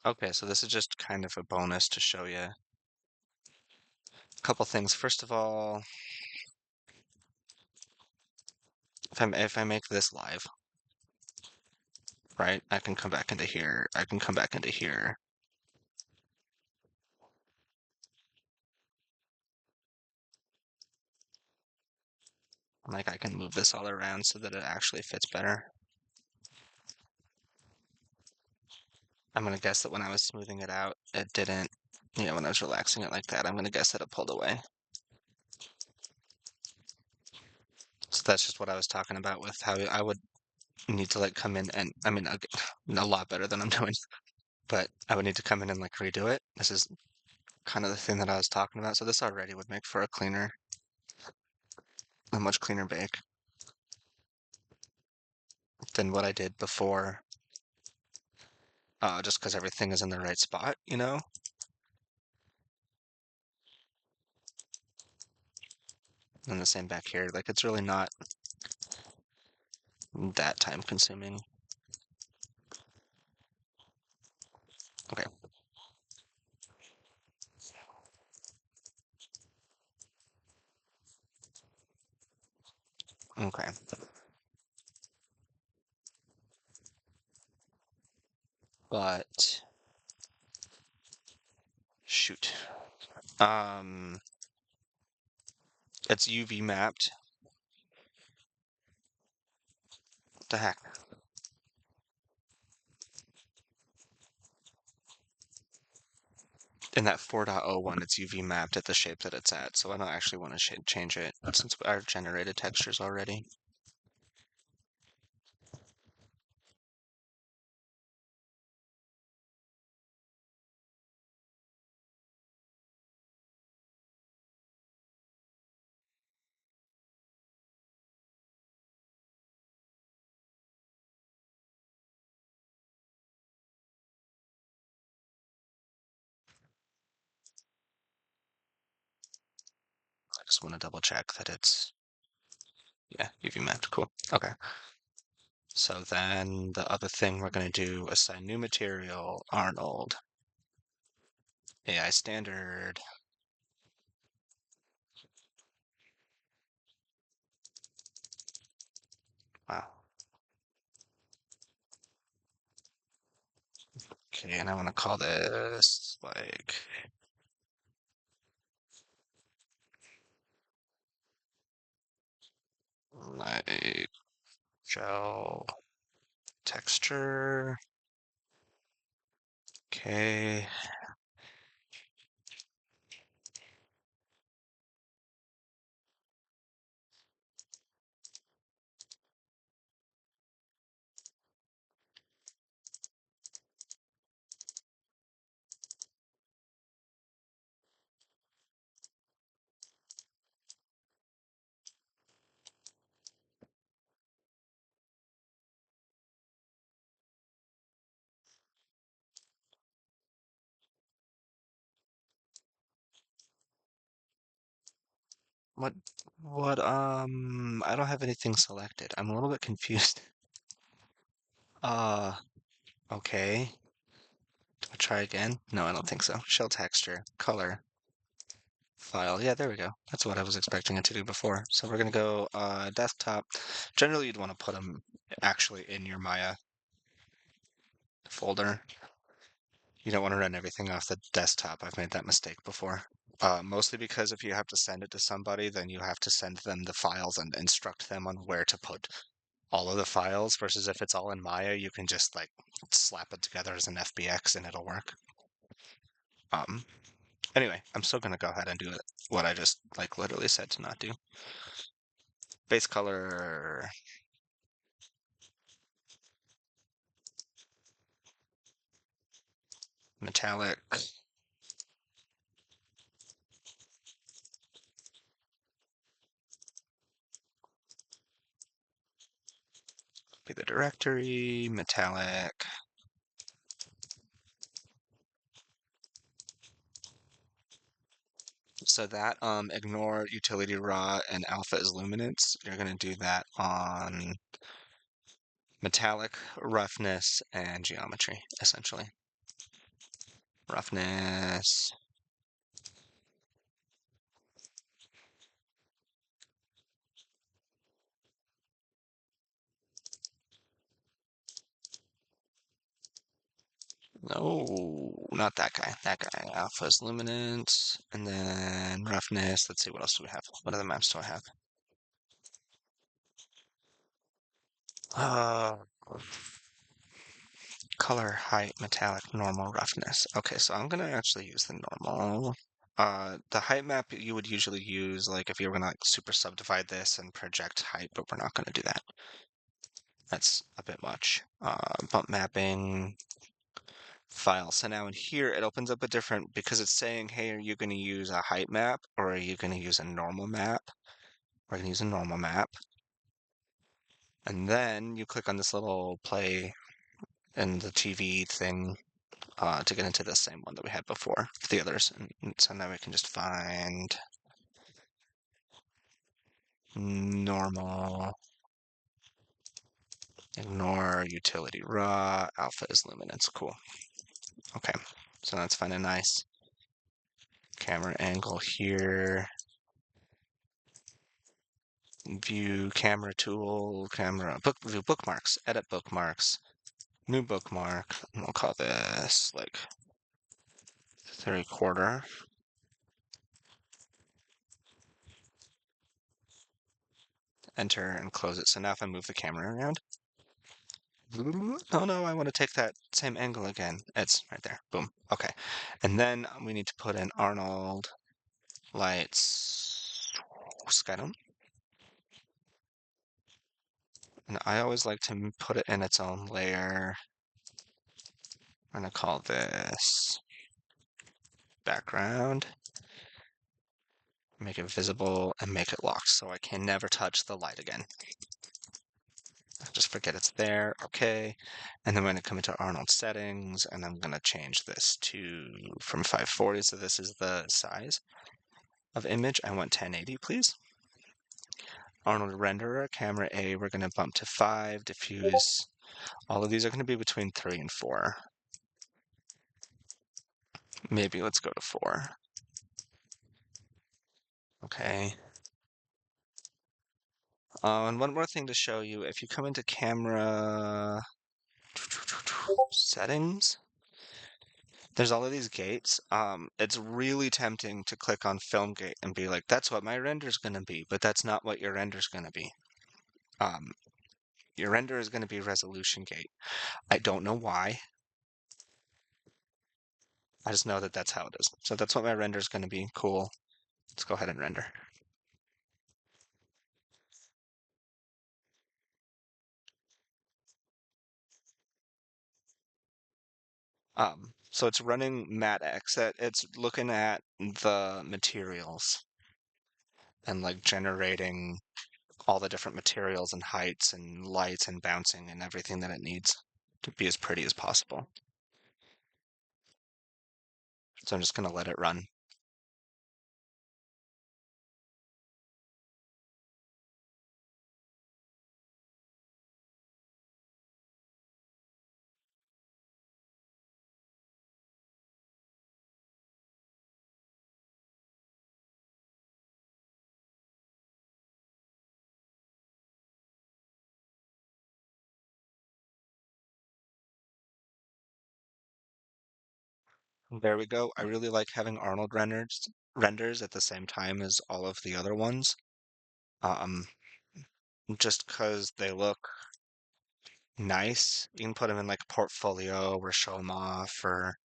Okay, so this is just kind of a bonus to show you a couple things. First of all, if I make this live, right, I can come back into here. I can come back into here. Like I can move this all around so that it actually fits better. I'm gonna guess that when I was smoothing it out, it didn't, when I was relaxing it like that, I'm gonna guess that it pulled away. So that's just what I was talking about with how I would need to like come in and, I mean, a lot better than I'm doing, but I would need to come in and like redo it. This is kind of the thing that I was talking about. So this already would make for a much cleaner bake than what I did before, just because everything is in the right spot, And the same back here. Like it's really not that time consuming. Okay. Okay. But shoot. Um, it's UV mapped. What the heck? In that 4.0 one, it's UV mapped at the shape that it's at, so I don't actually want to change it since our generated textures already. I just want to double check that it's, yeah, UV mapped. Cool. Okay. So then the other thing we're going to do, assign new material, Arnold, AI standard. Wow. Okay, and I want to call this like gel texture. Okay. What, I don't have anything selected. I'm a little bit confused. Uh, okay. Do I try again? No, I don't think so. Shell texture, color, file. Yeah, there we go. That's what I was expecting it to do before. So we're gonna go desktop. Generally, you'd want to put them actually in your Maya folder. You don't want to run everything off the desktop. I've made that mistake before. Mostly because if you have to send it to somebody, then you have to send them the files and instruct them on where to put all of the files, versus if it's all in Maya, you can just like slap it together as an FBX and it'll work. Um, anyway, I'm still gonna go ahead and do it, what I just like literally said to not do. Base color, metallic, be the directory, metallic. So that ignore utility raw and alpha is luminance. You're gonna do that on metallic, roughness, and geometry, essentially. Roughness. No, not that guy. That guy. Alpha is luminance, and then roughness. Let's see, what else do we have? What other maps do I have? Uh, color, height, metallic, normal, roughness. Okay, so I'm gonna actually use the normal. The height map you would usually use, like if you were gonna like super subdivide this and project height, but we're not gonna do that. That's a bit much. Bump mapping, file. So now in here, it opens up a different, because it's saying, hey, are you gonna use a height map or are you gonna use a normal map? We're gonna use a normal map. And then you click on this little play in the TV thing to get into the same one that we had before, the others. And so now we can just find normal, ignore utility raw, alpha is luminance. Cool. Okay, so that's fine and nice. Camera angle here. View camera tool, camera view bookmarks, edit bookmarks, new bookmark. And we'll call this like 3/4. Enter and close it. So now if I move the camera around, oh no, I want to take that same angle again. It's right there. Boom. Okay. And then we need to put in Arnold lights Skydome. And I always like to put it in its own layer. I'm going to call this background. Make it visible and make it locked so I can never touch the light again. Just forget it's there. Okay. And then I'm going to come into Arnold settings and I'm going to change this to from 540. So this is the size of image. I want 1080, please. Arnold renderer, camera A, we're going to bump to 5. Diffuse. All of these are going to be between 3 and 4. Maybe let's go to 4. Okay. And one more thing to show you. If you come into camera settings, there's all of these gates. It's really tempting to click on film gate and be like, that's what my render's going to be, but that's not what your render's going to be. Um, your render is going to be resolution gate. I don't know why. I just know that that's how it is. So that's what my render's going to be. Cool. Let's go ahead and render. So it's running MatX. It's looking at the materials and like generating all the different materials and heights and lights and bouncing and everything that it needs to be as pretty as possible. So I'm just going to let it run. There we go. I really like having Arnold renders at the same time as all of the other ones. Um, just because they look nice. You can put them in like portfolio or show them off or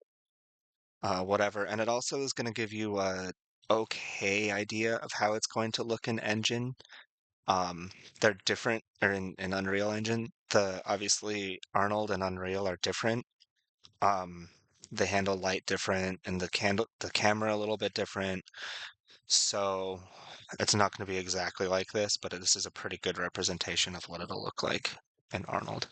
whatever. And it also is going to give you a okay idea of how it's going to look in Engine. Um, they're different, or in Unreal Engine. The obviously Arnold and Unreal are different. Um, they handle light different, and the camera a little bit different. So it's not going to be exactly like this, but this is a pretty good representation of what it'll look like in Arnold.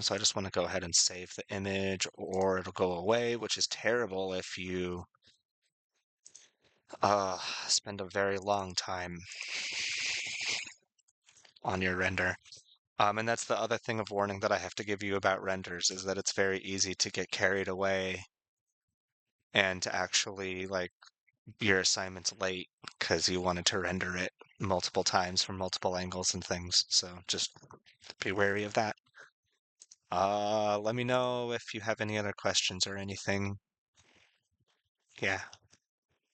So I just want to go ahead and save the image, or it'll go away, which is terrible if you uh, spend a very long time on your render. And that's the other thing of warning that I have to give you about renders is that it's very easy to get carried away and to actually like your assignment's late because you wanted to render it multiple times from multiple angles and things. So just be wary of that. Let me know if you have any other questions or anything. Yeah.